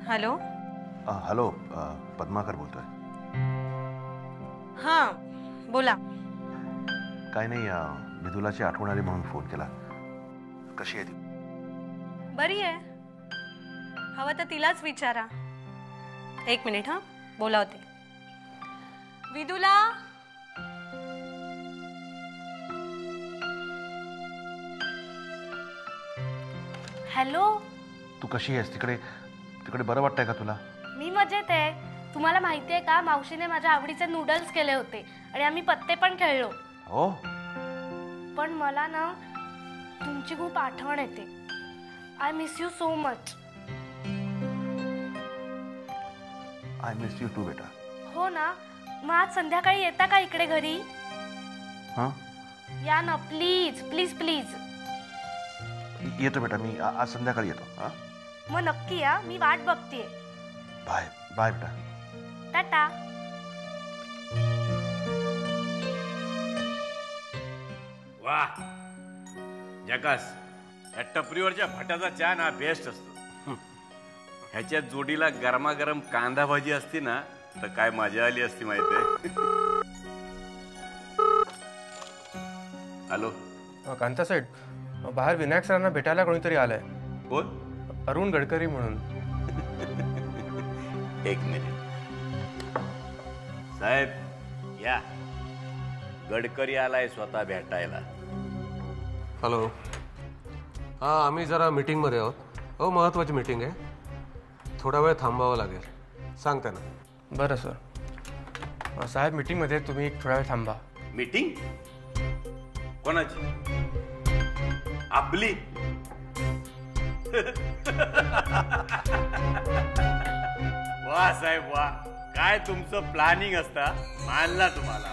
Hello. Hello, Padmakar बोलतोय. हां बोला. काय नाही, विदुलाची आठवण आली म्हणून फोन केला. कशी आहे ती? बरी आहे. हवं तर तिलाच विचारा. एक मिनिट. हां बोलावते. विदुला. हॅलो. तू कशी आहेस? तिकडे तिकडे बरं वाटतंय का तुला? मी मजेत आहे. तुम्हाला माहिती आहे का, मावशीने माझ्या आवडीचे नूडल्स केले होते आणि आम्ही पत्ते पण खेळलो. हो. पण मला ना तुमची खूप आठवण येते. I miss you so much. I miss you too बेटा. हो ना. मग आज संध्याकाळी येता का इकडे घरी? हां या ना प्लीज प्लीज प्लीज. येतो बेटा, मी आज संध्याकाळी येतो. हां मग नक्की या, मी वाट बघतीये. बाय बाय बेटा. टाटा. वा जकास. या टपरीवरच्या भटाचा चहा ना बेस्ट असतो. ह्याच्या जोडीला गरमागरम कांदा भाजी असती ना तर काय मजा आली असती माहितीये. हॅलो कांता साहेब, बाहेर विनायक सरांना भेटायला कोणीतरी आलंय. कोण? अरुण गडकरी म्हणून. एक मिनिट साहेब, या. गडकरी आलाय स्वतः भेटायला. हॅलो. हां, आम्ही जरा मीटिंगमध्ये आहोत. हो, महत्त्वाची मीटिंग आहे. थोडा वेळ थांबावं लागेल. सांगते ना. बरं सर. साहेब मीटिंगमध्ये, तुम्ही थोडा वेळ थांबा. मीटिंग कोणाची? आपली? वा साहेब वा, काय तुमचं प्लॅनिंग असता. मानला तुम्हाला.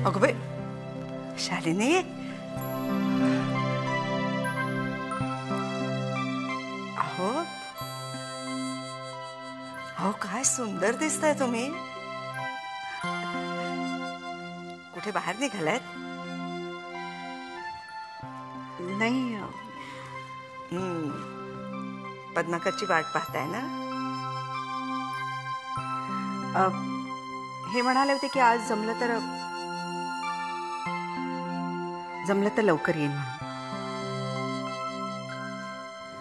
अगं बाई शालिनी, अहो अहो काय सुंदर दिसताय तुम्ही. कुठे बाहेर निघालायत? नाही. पद्माकरची वाट पाहताय ना? हे म्हणाले होते की आज जमलं तर लवकर येईन म्हणून.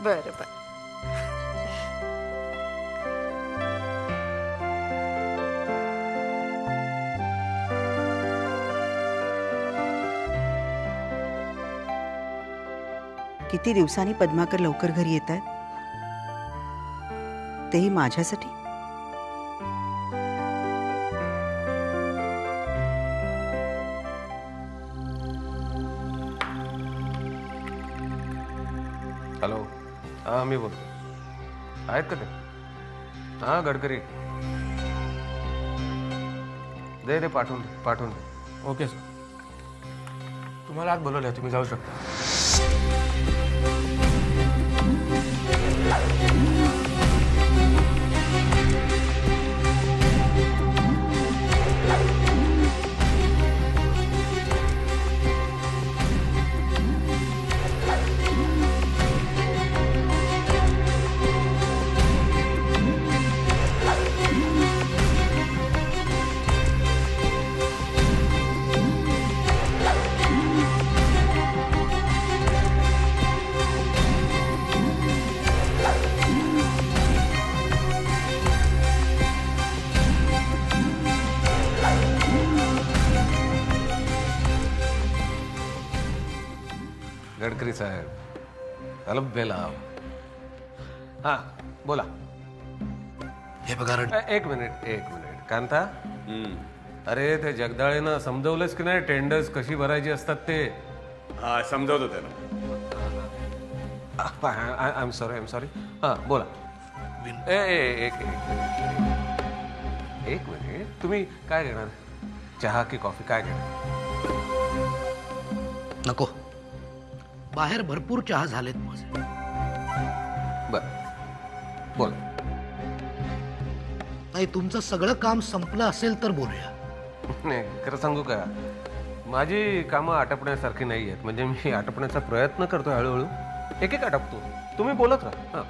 बरं बरं. किती दिवसांनी पद्माकर लवकर घरी येत आहेत, तेही माझ्यासाठी. हॅलो. हां मी बोलतो. आहेत का ते? हां गडकरी. दे पाठवून दे. Okay sir. तुम्हाला आज बोलवलं आहे, तुम्ही जाऊ शकता. गडकरी साहेब अलब्बे लाव. हा बोला. हे बघा एक मिनिट कांता. अरे ते जगदाळेनं समजवलंच की नाही टेंडर्स कशी भरायची असतात ते? हा समजावतो त्याला. I am sorry. हा बोला. एक मिनिट तुम्ही काय घेणार? चहा की कॉफी काय घेणार? नको, बाहेर भरपूर चहा झालेत माझे. बर बोल. नाही, तुमचं सगळं काम संपलं असेल तर बोलूया. नाही खरं सांगू का, माझी कामं आटपण्यासारखी नाही आहेत. म्हणजे मी आटपण्याचा प्रयत्न करतो, हळूहळू एक आटपतो. तुम्ही बोलत राहा.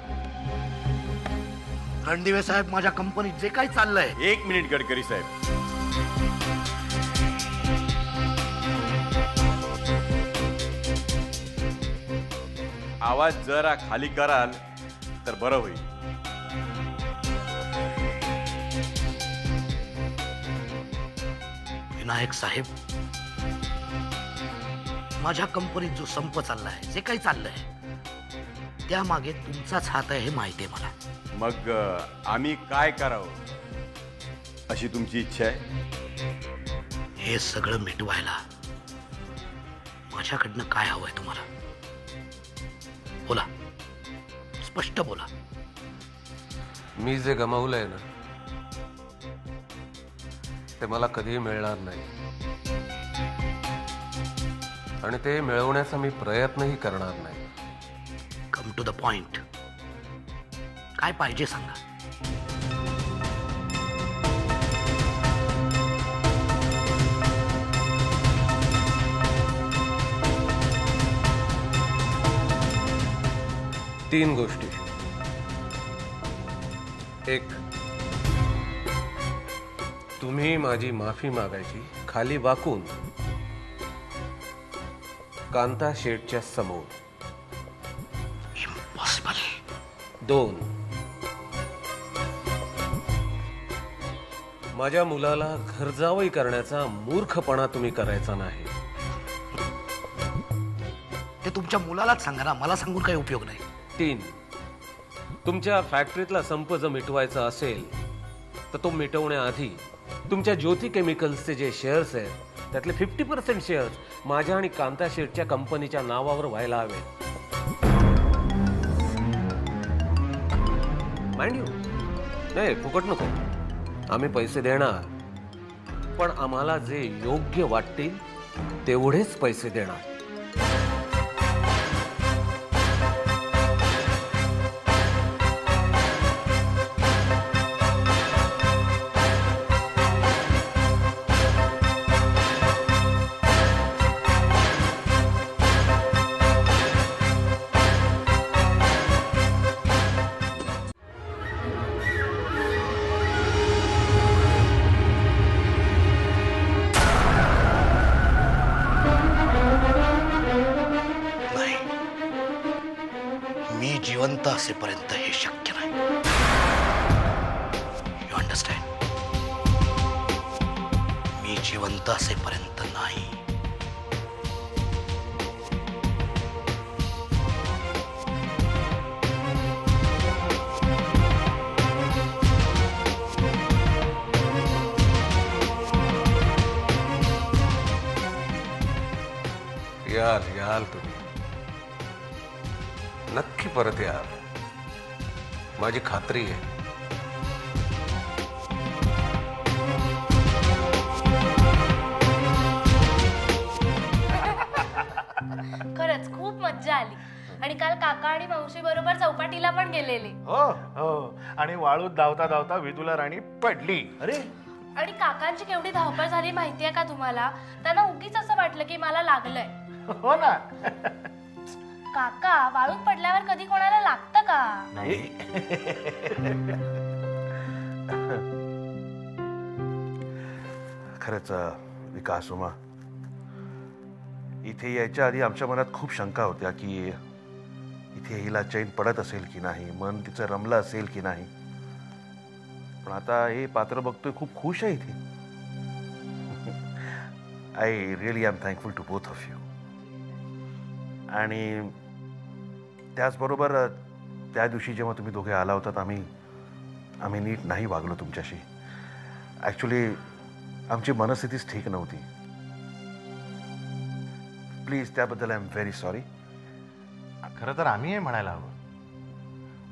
रणदिवे साहेब, माझ्या कंपनीत जे काही चाललंय. एक मिनिट गडकरी साहेब. आवाज जरा खाली कराल तर बरं होईल. विनायक साहेब, माझ्या कंपनीत जो संप चाललाय, जे काही चाललंय, त्यामागे तुमचाच हात आहे हे माहिती आहे मला. मग आम्ही काय करावं अशी तुमची इच्छा आहे? हे सगळं मिटवायला माझ्याकडनं काय हवंय तुम्हाला? बोला, स्पष्ट बोला. मी जे गमावलंय ना ते मला कधीही मिळणार नाही, आणि ते मिळवण्याचा मी प्रयत्नही करणार नाही. Come to the point. काय पाहिजे सांगा. तीन गोष्टी. एक, तुम्ही माझी माफी मागायची खाली वाकून कांता शेठच्या समोर. इम्पॉसिबल. दोन, माझ्या मुलाला घरजावई करण्याचा मूर्खपणा तुम्ही करायचा नाही. ते तुमच्या मुलालाच सांगा ना, मला सांगून काही उपयोग नाही. तीन, तुमच्या फॅक्टरीतला संप जर मिटवायचा असेल तर तो मिटवण्याआधी तुमच्या ज्योती केमिकल्सचे जे शेअर्स आहेत त्यातले 50% शेअर्स माझ्या आणि कांता शेठच्या कंपनीच्या नावावर व्हायला हवे. माइंड यू, नाही फुकट नको. आम्ही पैसे देणार, पण आम्हाला जे योग्य वाटतील तेवढेच पैसे देणार. जिवंत असेपर्यंत हे शक्य नाही. You understand? मी जिवंत असेपर्यंत नाही. याल तुम्ही नक्की परत याल, माझी खात्री आहे. खरंच खूप मज्जा आली. आणि काल काका आणि मावशी बरोबर चौपाटीला पण गेलेले. हो हो. आणि वाळूत धावता धावता विदुला राणी पडली. अरे, आणि काकांची केवढी धावपळ झाली माहितीये का तुम्हाला? त्यांना उगीच असं वाटलं की मला लागलंय. हो ना. काका, वाळूत पडल्यावर कधी कोणाला लागतं का? नाही. खरंच विकास, उमा, इथे यायच्या आधी आमच्या मनात खूप शंका होत्या की इथे हिला चैन पडत असेल की नाही, मन तिचं रमलं असेल की नाही. पण आता हे पात्र बघतोय खूप खुश आहे इथे. I really am thankful to both of you. आणि त्याचबरोबर त्या दिवशी जेव्हा तुम्ही दोघे आला होतात आम्ही नीट नाही वागलो तुमच्याशी. ॲक्च्युली आमची मनस्थितीच ठीक नव्हती. प्लीज त्याबद्दल आय एम व्हेरी सॉरी. खरं तर आम्ही हे म्हणायला हवं,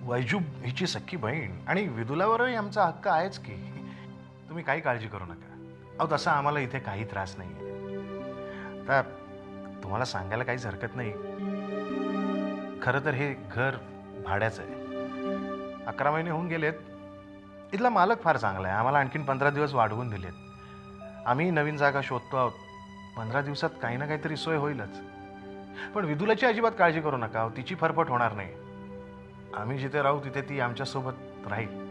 वैजू हिची सख्खी बहीण आणि विदुलावरही आमचा हक्क आहेच की. तुम्ही काही काळजी करू नका. अहो तसा आम्हाला इथे काही त्रास नाही आहे. आता तुम्हाला सांगायला काहीच हरकत नाही. खरं तर हे घर भाड्याचं आहे. 11 महिने होऊन गेलेत. इथला मालक फार चांगला आहे. आम्हाला आणखीन 15 दिवस वाढवून दिलेत. आम्ही नवीन जागा शोधतो आहोत. 15 दिवसात काही ना काहीतरी सोय होईलच. पण विदुलाची अजिबात काळजी करू नका. तिची फरफट होणार नाही. आम्ही जिथे राहू तिथे ती आमच्यासोबत राहील.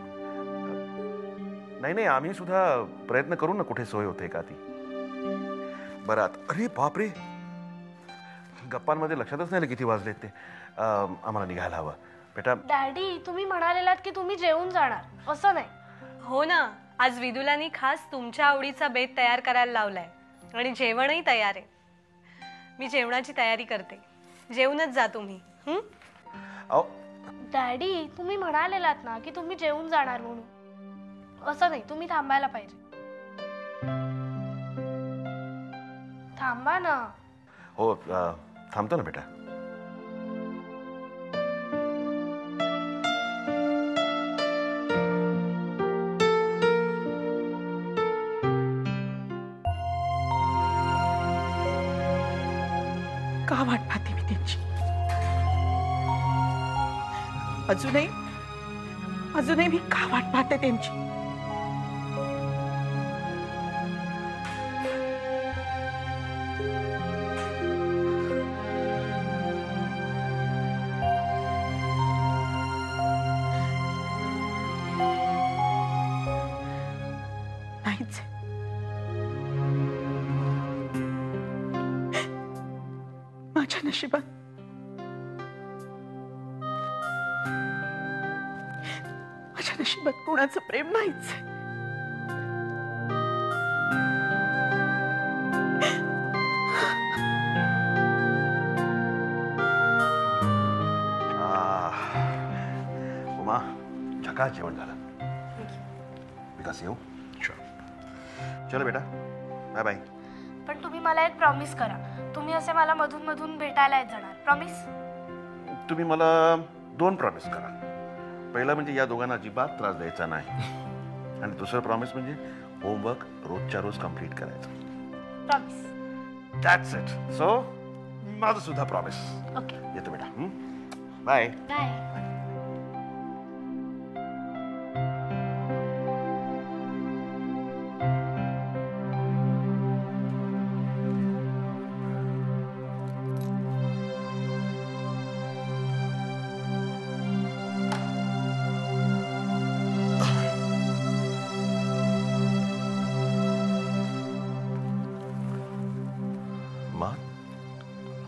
नाही आम्ही सुद्धा प्रयत्न करू ना कुठे सोय होते का ती. बरं आता अरे बापरे, गप्पांमध्ये लक्षातच नाही किती वाजलेत ते. आम्हाला निघायला हवं. बेटा डॅडी, तुम्ही म्हणालेलात की तुम्ही जेवून जाणार, असं नाही. हो ना, आज विदुलानी खास तुमच्या आवडीचा बेत तयार करायला लावलाय आणि जेवणही तयार आहे. मी जेवणाची तयारी करते. जेवूनच जा तुम्ही. अहो डॅडी, तुम्ही म्हणालेलात ना की तुम्ही जेवून जाणार म्हणून. असं नाही, तुम्ही थांबायला पाहिजे. थांबा ना. हो थांबतो ना बेटा. का वाट पाहते मी त्यांची? अजूनही मी का वाट पाहते त्यांची? नाहीच. माझ्या नशिबात कोणाचं प्रेम नाहीच. उमा, झकास जेवण झालं. विकास येऊ? चलो बेटा, बाय बाय. पण तुम्ही मला एक प्रॉमिस करा. तुम्ही असे मला मधून मधून भेटायला येत जाणार. प्रॉमिस? तुम्ही मला 2 प्रॉमिस करा. पहिला म्हणजे या दोघांना अजिबात त्रास द्यायचा नाही. आणि दुसरं प्रॉमिस म्हणजे होमवर्क रोजच्या रोज कंप्लीट करायचं. प्रॉमिस. That's it. सो माझं सुद्धा प्रॉमिस. ओके. येतो बेटा. Bye bye.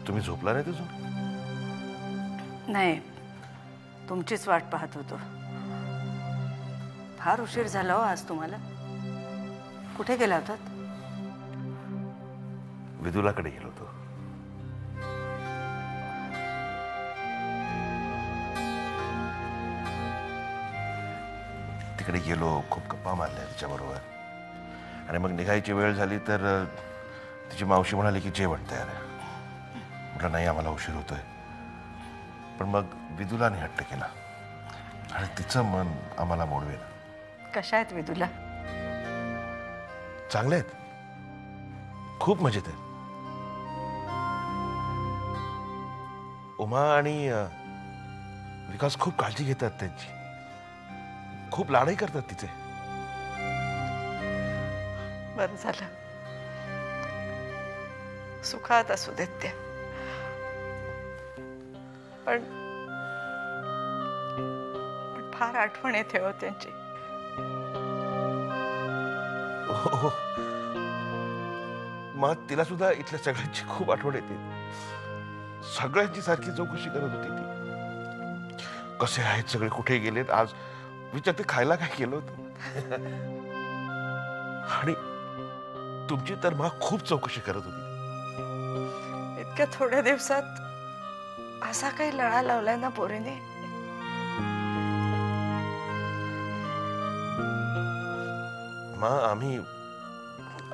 तुम्ही झोपला नाही तुझं? नाही, तुमचीच वाट पाहत होतो. फार उशीर झाला हो आज तुम्हाला. कुठे गेला होतात? विदुलाकडे गेलो होतो. तिकडे गेलो, खूप गप्पा मारल्या तिच्याबरोबर. आणि मग निघायची वेळ झाली तर तिची मावशी म्हणाली की जेवण तयार आहे. म्हटलं नाही, आम्हाला उशीर होतोय. पण मग विदुलाने हट्ट केला आणि तिचं मन आम्हाला मोडवेल. कशा आहेत विदुला? चांगले आहेत, खूप मजेत आहेत. उमा आणि विकास खूप काळजी घेतात त्यांची. खूप लाडही करतात तिचे. बरं झालं, सुखात असू देत त्या. पण फार आठवण येते हो त्यांची. हो, मग तिला सुद्धा इथल्या सगळ्यांची खूप आठवण येते. सगळ्यांची सारखी चौकशी करत होती ती. कसे आहेत सगळे, कुठे गेलेत, आज विचारते खायला काय केलं होतं. आणि तुमची तर मा खूप चौकशी करत होती. इतक्या थोड्या दिवसात असा काही लळा लावलाय ना पोरीने.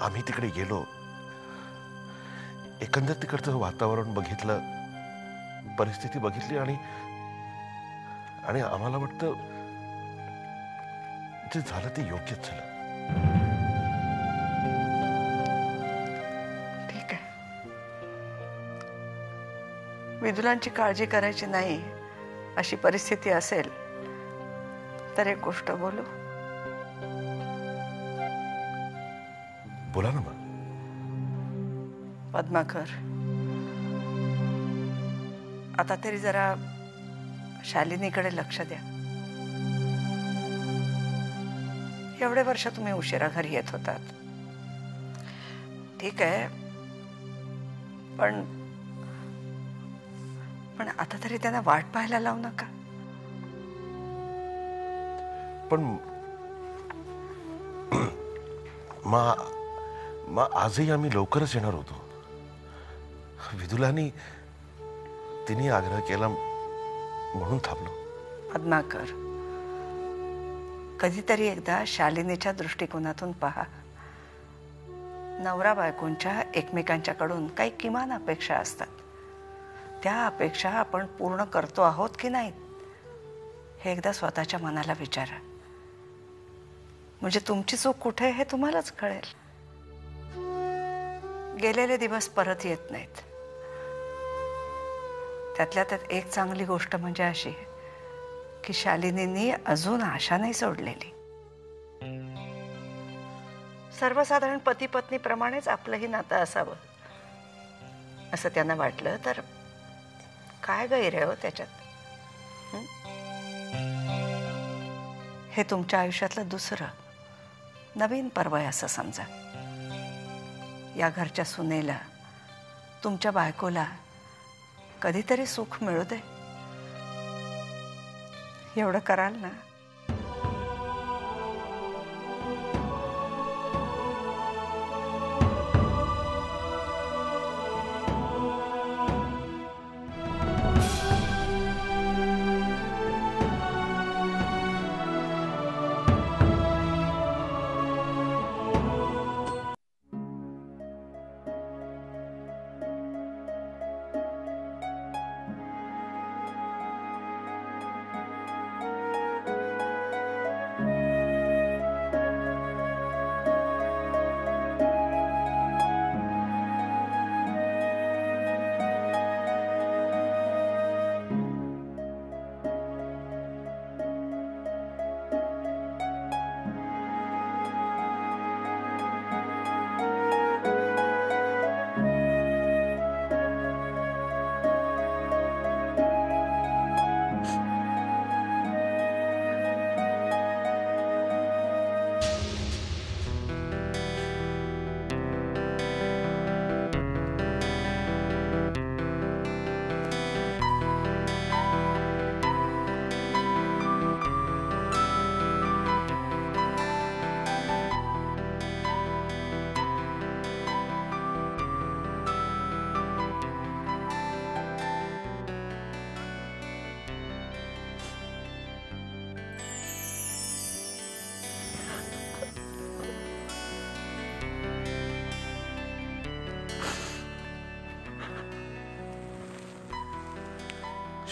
आम्ही तिकडे गेलो, एकंदर तिकडचं वातावरण बघितलं, परिस्थिती बघितली आणि आम्हाला वाटतं जे झालं ते योग्यच झालं. ठीक आहे, विदुलांची काळजी करायची नाही अशी परिस्थिती असेल तर एक गोष्ट बोलू. बोला ना मग. पद्माकर, आता तरी जरा शालिनीकडे लक्ष द्या. एवढे वर्ष तुम्ही उशिरा घरी येत होतात, ठीक आहे, पण आता तरी त्यांना वाट पाहायला लावू नका. पण आजही आम्ही लवकरच येणार होतो. विदुलानी तिने आग्रह केला म्हणून थांबलो. पद्माकर, कधीतरी एकदा शालिनीच्या दृष्टिकोनातून पहा. नवरा बायकोंच्या एकमेकांच्याकडून काही किमान अपेक्षा असतात. त्या अपेक्षा आपण पूर्ण करतो आहोत की नाही हे एकदा स्वतःच्या मनाला विचारा. म्हणजे तुमची चूक कुठे हे तुम्हालाच कळेल. गेलेले दिवस परत येत नाहीत. त्यातल्या त्यात एक चांगली गोष्ट म्हणजे अशी की शालिनींनी अजून आशा नाही सोडलेली. सर्वसाधारण पती पत्नीप्रमाणेच आपलंही नातं असावं असं त्यांना वाटलं तर काय गैर आहे हो त्याच्यात. हे तुमच्या आयुष्यातलं दुसरं नवीन पर्व आहे असं समजा. या घरच्या सुनेला, तुमच्या बायकोला कधीतरी सुख मिळू दे, एवढं कराल ना.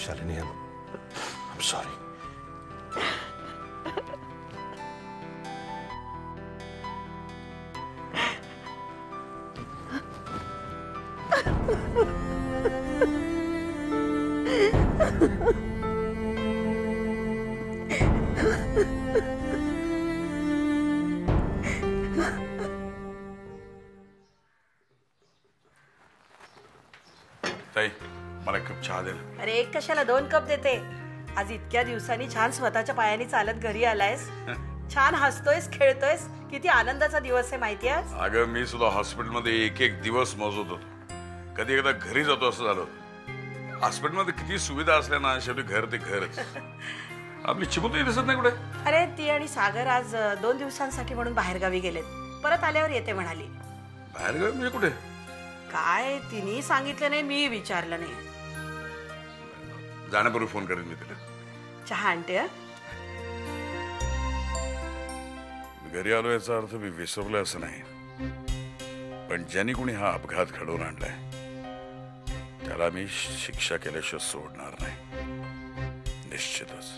Shalini, I'm sorry. ताई, मला एक कप चहा दे ना. अरे एक कशाला 2 कप देते. आज इतक्या दिवसांनी छान स्वतःच्या पायाने चालत घरी आलायस, छान हसतोयस, खेळतोयस, किती आनंदाचा दिवस आहे माहिती आहे. अगं मी सुद्धा हॉस्पिटलमध्ये एक दिवस मोजत होतो. कधी एकदा घरी जातो असं झालं. हॉस्पिटलमध्ये किती सुविधा असल्या ना, शेवटी घर ते घरच. आपली चिमुकली दिसत नाही कुठे. अरे ती आणि सागर आज 2 दिवसांसाठी म्हणून बाहेरगावी गेलेत. परत आल्यावर येते म्हणाली. बाहेरगावी म्हणजे कुठे? काय तिने सांगितलं नाही, मी विचारलं नाही. जाण्यापूर्वी फोन करेन मी तिला. चहा आणते हं? घरी आलो याचा अर्थ मी विसरलोय असं नाही, पण ज्यांनी कोणी हा अपघात घडवून आणलाय त्याला मी शिक्षा केल्याशिवाय सोडणार नाही, निश्चितच.